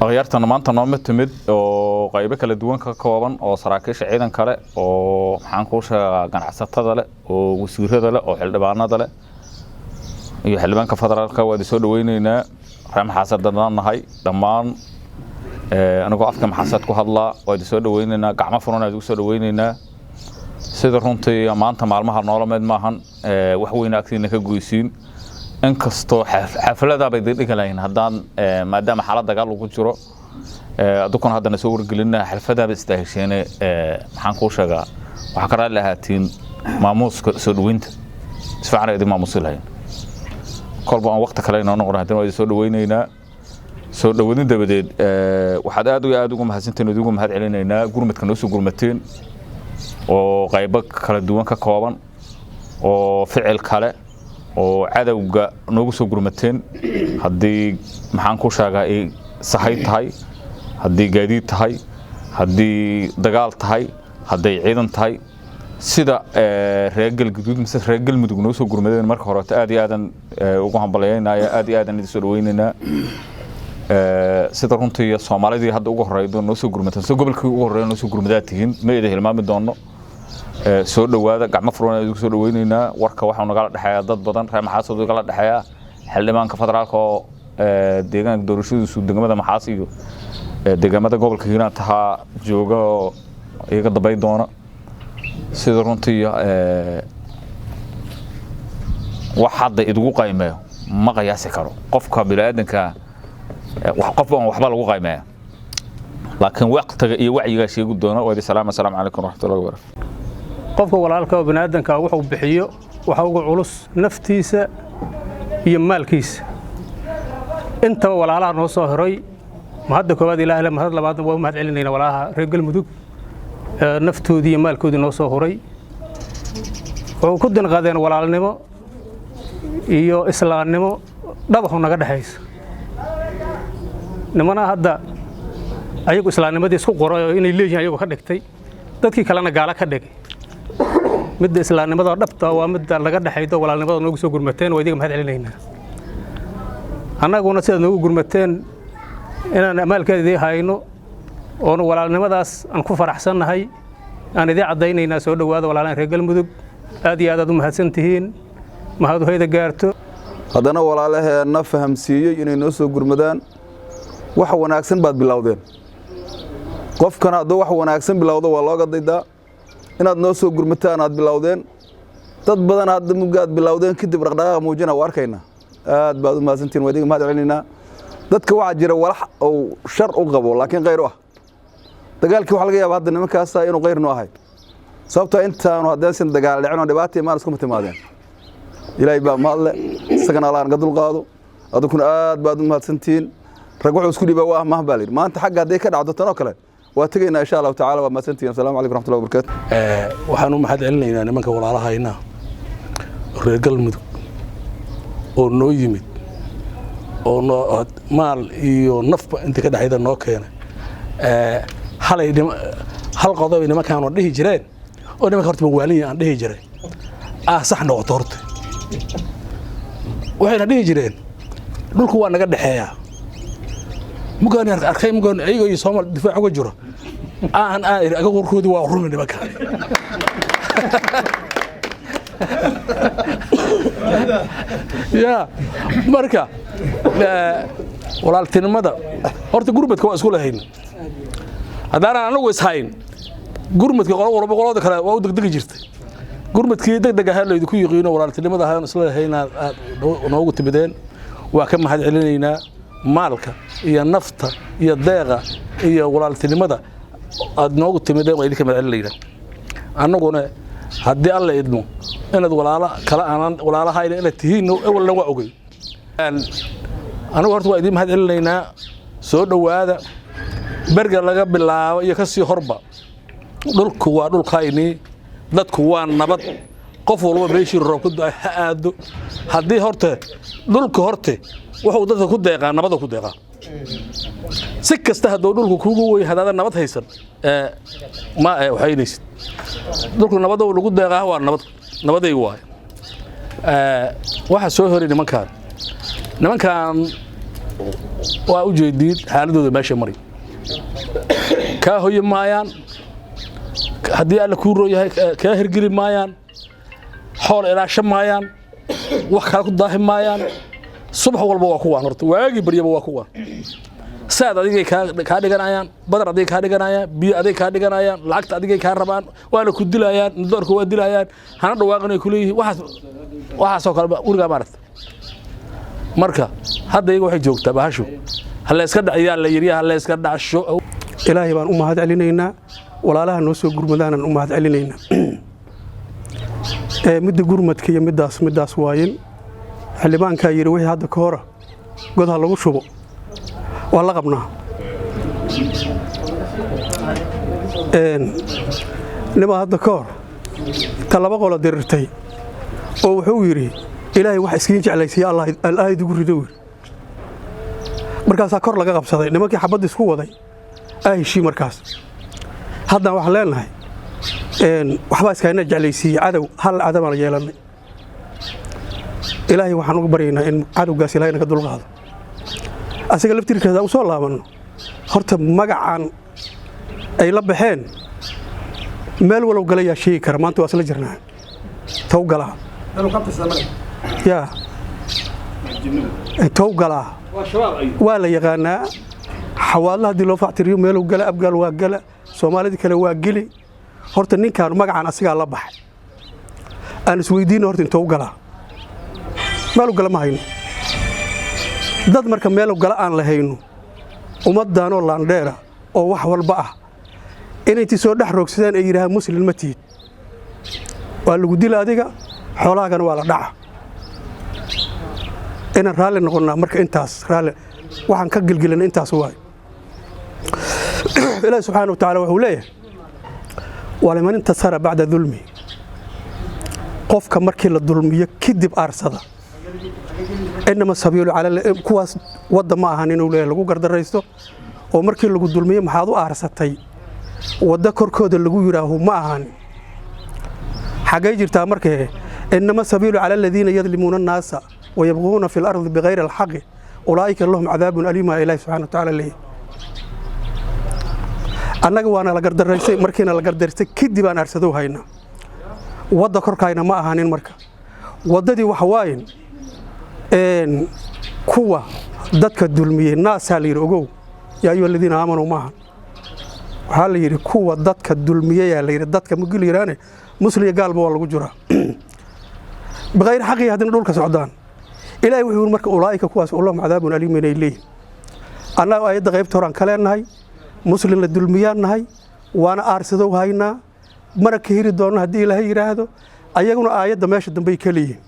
أغيرتنا ما أنت نومت تمد وقايبك لدوان ككوابن أو سراكيش عيدا كله أو حنكوش كان عسات هذا لا وسير هذا لا أو حلبان هذا لا يحلبان كفترة الكواد يسود ويننا رام حسد دنا هاي دمان أنا قاعد كم حسد كهلا ويسود ويننا قعمة فرونا يسود ويننا سيدرونتي ما أنت معلمها نورمد معهن وحوينا أكثر نكجويسين inkastoo xaflada bay dadka leeyihiin hadaan maadaama xaalada dagaal ugu jiro dadku hadana soo wargelinaa xaflada istaahisheenay waxaan ku sheegaa waxa ka raali ahaatiin maamuuska soo dhaweynta isfaanaydi maamuus lahayn kolba aan waqti kale inoo noqon hadana way soo dhaweynaynaa soo dhaweyn dabadeed waxaad aad ugu mahadsantiin ugu mahad celinaynaa gurmadka noo soo gurmateen oo qaybo kala duwan ka kooban oo ficil kale oo cadawga noogu soo gurmateen hadii maxaan ku sheegaa ay sahay tahay hadii gaadiid tahay hadii dagaal tahay hadii ciidan tahay sida reegal guduud mise reegal mudug noo soo gurmadeen marka hore aad iyo aadan ugu hambalyeynaa aad iyo aadan soo dhaweynayna sida runtii Soomaalida hadda ugu horeydo noo soo gurmateen soo gobolkii ugu horeeyay noo soo gurmadaatihiin ma idin hilmaami doono soo dhawaada gacmo furan ay soo dhaweynayna warka waxa naga dhaxaya dad badan reer maxaasad naga dhaxaya xildhibaanka federaalka oo deegaanka doorashadiisu degmada maxaas iyo deegaamada gobolka Hiiraan taha jooga oo iyaga dabay doona sida runtii wax hadda idugu qaymeeyo ma qiyaasi karo qofka bini'aadanka wax qof aan waxba lagu qaymeeyo laakiin waqtiga iyo wacyiga sheegu doona waa salaamu calaykum waraxmatullaahi wabarakaatuh qofka walaalka oo bini'aadanka wuxuu bixiyo waxa ugu culus naftiisa iyo maalkiisa inta walaalaha noo soo horay ma hadda koobaad ilaahay ma hadda labaad waa mahad celinayna walaalaha reer galmudug naftoodii iyo maalkoodii noo soo horay oo ku dinqadeen walaalnimo iyo islaamnimo dhabaxu naga dhaxaysa nimana hadda ayagu islaamnimadii isku qoray inay leeyihiin ayagu ka dhigtay dadkii kalena gaala ka dhigay mid islaamnimada dhabta waa mid laga dhaxaydo walaalnimada noogu soo gurmateen waa idiga mahad celinayna annaguna sida noogu gurmateen inaan amaalkeedii hayno oo walaalnimadaas aan ku faraxsanahay aan idin cadeynayna soo dhawaada walaalaan reer galmudug aad iyo aad u mahadsantihiin mahadu hayda gaarto hadana walaalaheena fahamsiiyay inay noo soo gurmadaan wax wanaagsan baad bilowdeen qofkana adoo wax wanaagsan bilowdo waa looga daydaa inaad noo soo gurmataan aad bilowdeen dad badan hadda mugaad bilowdeen kadib dhaqdhaqaaq muujina waa arkayna aad baad u mahadsantiin wadiga mahad celinayna dadka waxa jira walax oo shar u qabo laakiin qayr ah dagaalkii waxa laga yaabaa hadda nimankaas inuu qayr noo ahay sababtoo intaanu haddaysan dagaal dhicin oo dhibaato imaan isku timaadeen ilaahay baa mahadle isagana Allah naga dulqaado adukuna aad baad u mahadsantiin rag wuxuu isku dhibaa waa mahbaalin maanta xagga haday ka dhacdo tan oo kale waa tagaynaa insha Allah ta'ala waa mahadsantiin assalamu alaykum warahmatullahi wabarakatuh waxaan u mahad celinaynaa nimanka walaalahayna reer galmudug oo noo yimid oo maal iyo nafba inta ka dhaxayda noo keenay halay hal qodob nimankaan oo dhihi jireen oo nimanka horta waaliin aan dhihi jiray sax noqoto horta waxayna dhihi jireen dhulku waa naga dhaxeeyaa mugaan arkay mugaan ayaga iyo Soomaal difaac uga jiro aan aga warkoodi waa run nimanka ya marka walaaltinimada horta gurmadka waa isku lahayn hadaan anagu ishayn gurmadka qolada kale waa u degdeg jirtay gurmadkii degdeg ah la idinku yiqiino walaaltinimada aan isla hayna noogu tibadeen waa ka mahad celinaynaa maalka iyo nafta iyo deeqa iyo walaaltinimada aad noogu timideen waa idinka mahad celinaynaa annaguna haddii alla idmo inaad walaalahayna inaad tihiin awalna waa ogey anagu horta waa idin mahad celinaynaa soo dhawaada berga laga bilaabo iyo ka sii horba dhulku waa dhulkaynii dadku waa nabad qof walba meeshii roobku ha aado haddii horta dhulku horta wuxuu dadka ku deeqaa nabada ku deeqaa si kasta hadduu dhulku kugu way hadaada nabad haysan ma waxaynaysid dhulku nabada lagu deeqaa waa nabaday waay waxa soo horay nimankan waa u jeedid xaaladooda meesha mari ka hoy maayaan haddii alla ku rooyahay ka hirgeli maayaan xool ilaasho maayaan wax kale ku daahi maayaan subax walba waa kuwaan horta waagi baryaba waa kuwaan saad adigay ka dhiganayaan badar adigay ka dhiganayaan biyo adigay ka dhiganayaan lacagta adigay ka rabaan waana ku dilayaan doorka waa dilayaan hana dhawaaqanay ku leeyihiin waxa soo kale uriga maarta marka hadda iyagu waxay joogtaa bahashu hal iska dhaciyaa la yiri hal iska dhacsho ilaahay baan u mahad celinaynaa walaalaha noo soo gurmadaan u mahad celinaynaa midda gurmadka iyo midaas waayeen xildhibaanka yiri wixii hadda ka hor godaha lagu shubo waa la qabnaa nima hadda ka hor talaba qolo dirirtay oo wuxuu yiri ilaahay wax iskiin jeclaysiya Allah idigu rido markaas kor laga qabsaday nimankii xabad isku waday ayshi markaas hadda wax leenahay waxba iskaana jeclaysiya hal cadow aan yeelanay ilaahay waxaan ugu baryaynaa in cadowgaas ilaahay naga dulqaado asaga laftirkeeda u soo laabano horta magacan ay la baxeen meel walow galaya sheey kara maanta waa isla jirnaa tawgala ya tawgala waa la yaqaanaa xawaalaha hadii loo factiriyo meel uu gala abgaal waa gala Soomaalida kale waa gili horta ninkan magacan asiga la baxay aan isweydiin horta inta uu gala meel uu gala ma hayno dad marka meel uu gala aan la hayno umadaan oo laandheera oo wax walba ah inay soo dhax roogsadaan ay yiraahdaan muslim ma tiid waa lagu dilaa adiga xoolaagana waa la dhaca in raali noqonnaa marka intaas raali waxaan ka gilgilan intaas waay ilaahay subhanahu wa ta'ala wuxuu leeyahay walaman intasara ba'da dhulmi qofka markii la dulmiyo kadib aarsada inama sabiilu ala kuwaas wada ma ahan inuu leeyahay lagu gardareysto oo markii lagu dulmiyo maxaad u aarsatay wada korkooda lagu yiraaho ma ahan xagay jirtaa markii inama sabiilu ala alladhina yadlimuna an-nasa ويبغون في الأرض بغير الحق أولئك لهم عذاب أليم إلهي سبحانه وتعالى ليه annaga waana la gardareysay markiina la gardareysay kadib aan arsadoo hayna wada korkayna ma ahanin marka wadadii waxa waayeen kuwa dadka dulmiyay naasa la yiri ogow yaa ayu alladina aamanu ma waxa la yiri kuwa dadka dulmiyay yaa la yiri dadka mugil yiraane musliya gaalba waa lagu jiraa بغير حقي هذين دول كسعدان إلهي وحول مرك أولئك كواس اللهم عذاب أليم من إليه أنا أيد غيب توران كلام نهاي مسلم للدلميان نهاي وأنا أرسدوا هاينا مرك هير دون هدي إلهي هذا أيقون آيات دمشق دم بيكليه